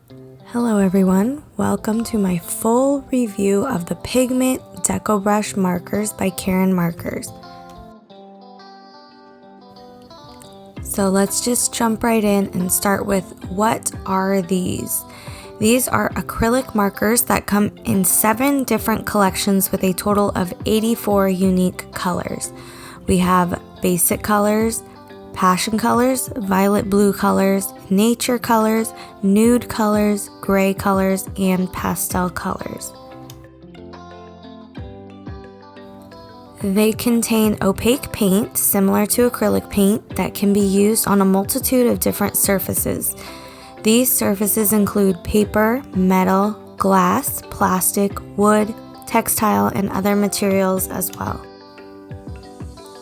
Hello everyone, welcome to my full review of the Pigment Decobrush markers by Karin Markers. So let's just jump right in and start with what are these? These are acrylic markers that come in 7 different collections with a total of 84 unique colors. We have basic colors, passion colors, violet blue colors, nature colors, nude colors, gray colors, and pastel colors. They contain opaque paint similar to acrylic paint that can be used on a multitude of different surfaces. These surfaces include paper, metal, glass, plastic, wood, textile, and other materials as well.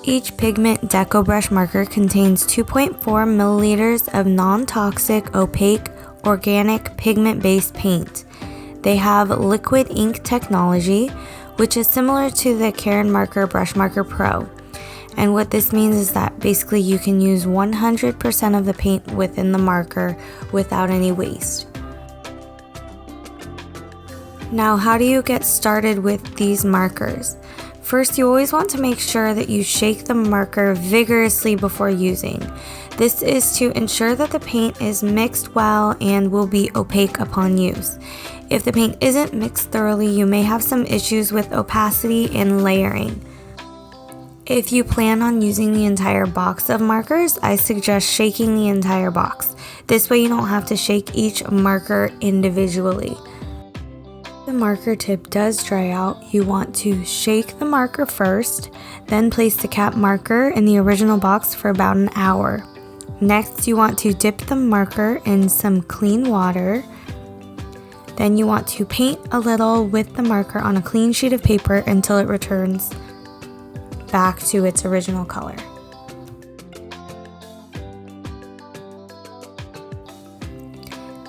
Each Pigment Decobrush marker contains 2.4 milliliters of non-toxic, opaque, organic pigment-based paint. They have liquid ink technology, which is similar to the Karin Marker Brush Marker Pro. And what this means is that basically you can use 100% of the paint within the marker without any waste. Now, how do you get started with these markers? First, you always want to make sure that you shake the marker vigorously before using. This is to ensure that the paint is mixed well and will be opaque upon use. If the paint isn't mixed thoroughly, you may have some issues with opacity and layering. If you plan on using the entire box of markers, I suggest shaking the entire box. This way you don't have to shake each marker individually. The marker tip does dry out, you want to shake the marker first, then place the cap marker in the original box for about an hour. Next, you want to dip the marker in some clean water. Then you want to paint a little with the marker on a clean sheet of paper until it returns back to its original color.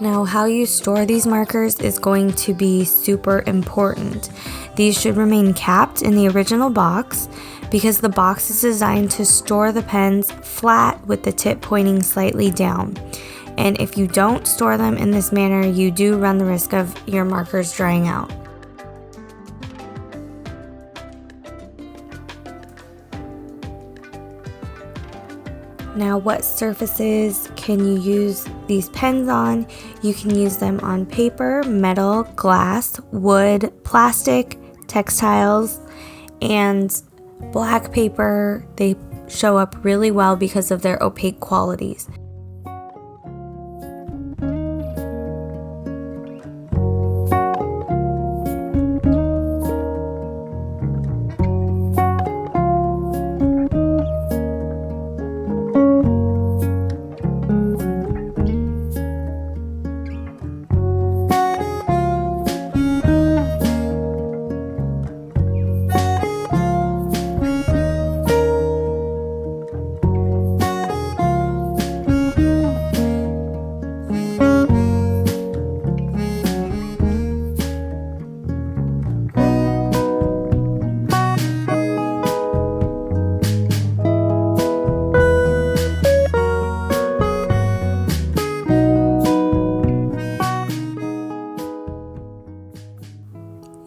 Now, how you store these markers is going to be super important. These should remain capped in the original box because the box is designed to store the pens flat with the tip pointing slightly down. And if you don't store them in this manner, you do run the risk of your markers drying out. Now, what surfaces can you use these pens on? You can use them on paper, metal, glass, wood, plastic, textiles, and black paper. They show up really well because of their opaque qualities.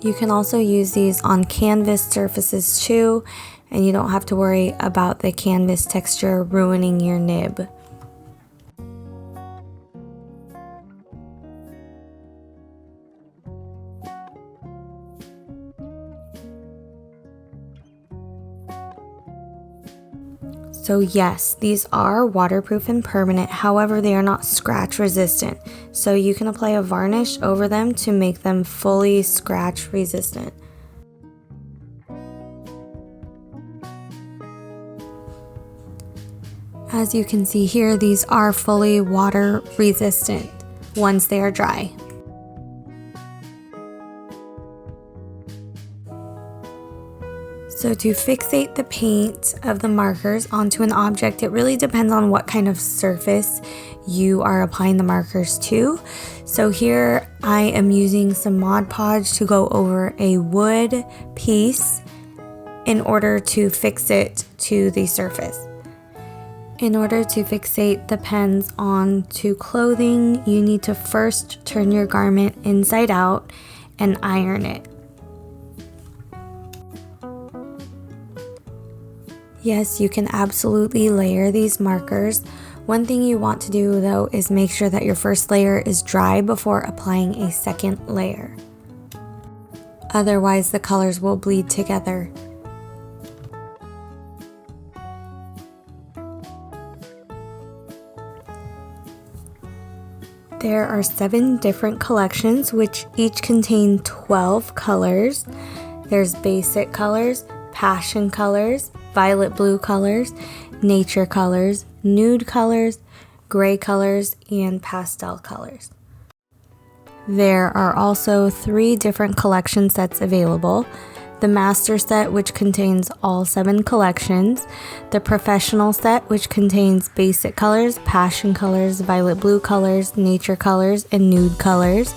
You can also use these on canvas surfaces too, and you don't have to worry about the canvas texture ruining your nib. So yes, these are waterproof and permanent, however they are not scratch resistant. So you can apply a varnish over them to make them fully scratch resistant. As you can see here, these are fully water resistant once they are dry. So to fixate the paint of the markers onto an object, it really depends on what kind of surface you are applying the markers to. So here I am using some Mod Podge to go over a wood piece in order to fix it to the surface. In order to fixate the pens onto clothing, you need to first turn your garment inside out and iron it. Yes, you can absolutely layer these markers. One thing you want to do though is make sure that your first layer is dry before applying a second layer. Otherwise, the colors will bleed together. There are 7 different collections which each contain 12 colors. There's basic colors, passion colors, violet blue colors, nature colors, nude colors, gray colors, and pastel colors. There are also 3 different collection sets available. The master set, which contains all 7 collections, the professional set, which contains basic colors, passion colors, violet blue colors, nature colors, and nude colors,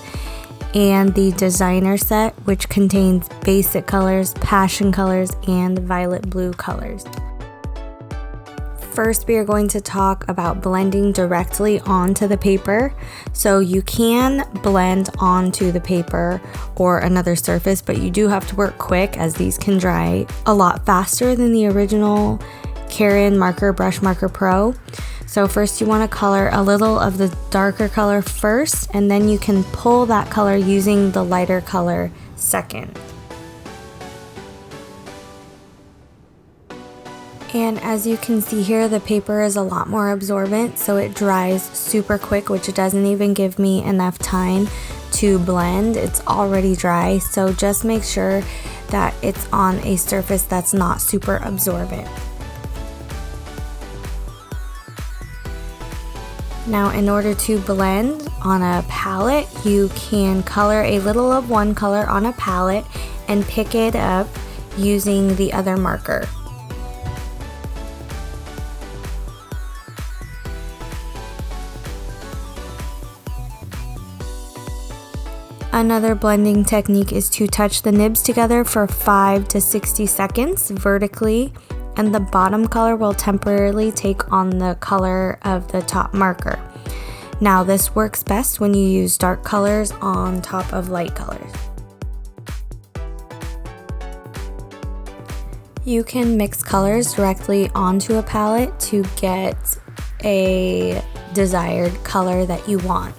and the designer set, which contains basic colors, passion colors, and violet blue colors. First, we are going to talk about blending directly onto the paper. So you can blend onto the paper or another surface, but you do have to work quick as these can dry a lot faster than the original Karin Marker Brush Marker Pro. So first you want to color a little of the darker color first, and then you can pull that color using the lighter color second. And as you can see here, the paper is a lot more absorbent, so it dries super quick, which doesn't even give me enough time to blend. It's already dry, so just make sure that it's on a surface that's not super absorbent. Now, in order to blend on a palette, you can color a little of one color on a palette and pick it up using the other marker. Another blending technique is to touch the nibs together for 5 to 60 seconds vertically, and the bottom color will temporarily take on the color of the top marker. Now, this works best when you use dark colors on top of light colors. You can mix colors directly onto a palette to get a desired color that you want.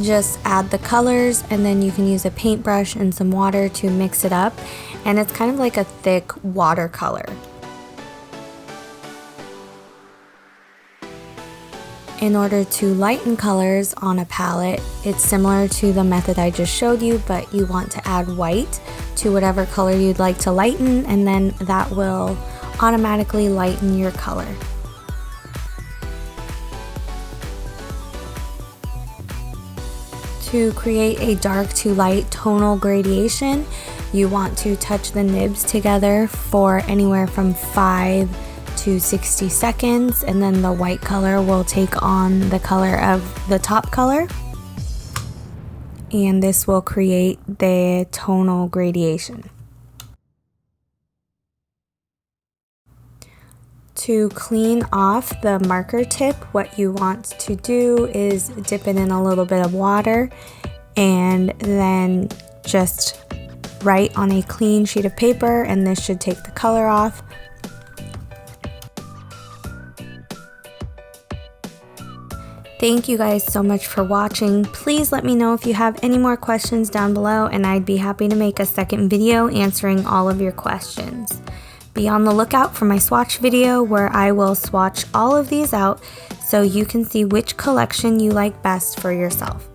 Just add the colors, and then you can use a paintbrush and some water to mix it up, and it's kind of like a thick watercolor. In order to lighten colors on a palette, it's similar to the method I just showed you, but you want to add white to whatever color you'd like to lighten, and then that will automatically lighten your color. To create a dark to light tonal gradation, you want to touch the nibs together for anywhere from 5 to 60 seconds, and then the white color will take on the color of the top color, and this will create the tonal gradation. To clean off the marker tip, what you want to do is dip it in a little bit of water and then just write on a clean sheet of paper, and this should take the color off. Thank you guys so much for watching. Please let me know if you have any more questions down below, and I'd be happy to make a second video answering all of your questions. Be on the lookout for my swatch video where I will swatch all of these out so you can see which collection you like best for yourself.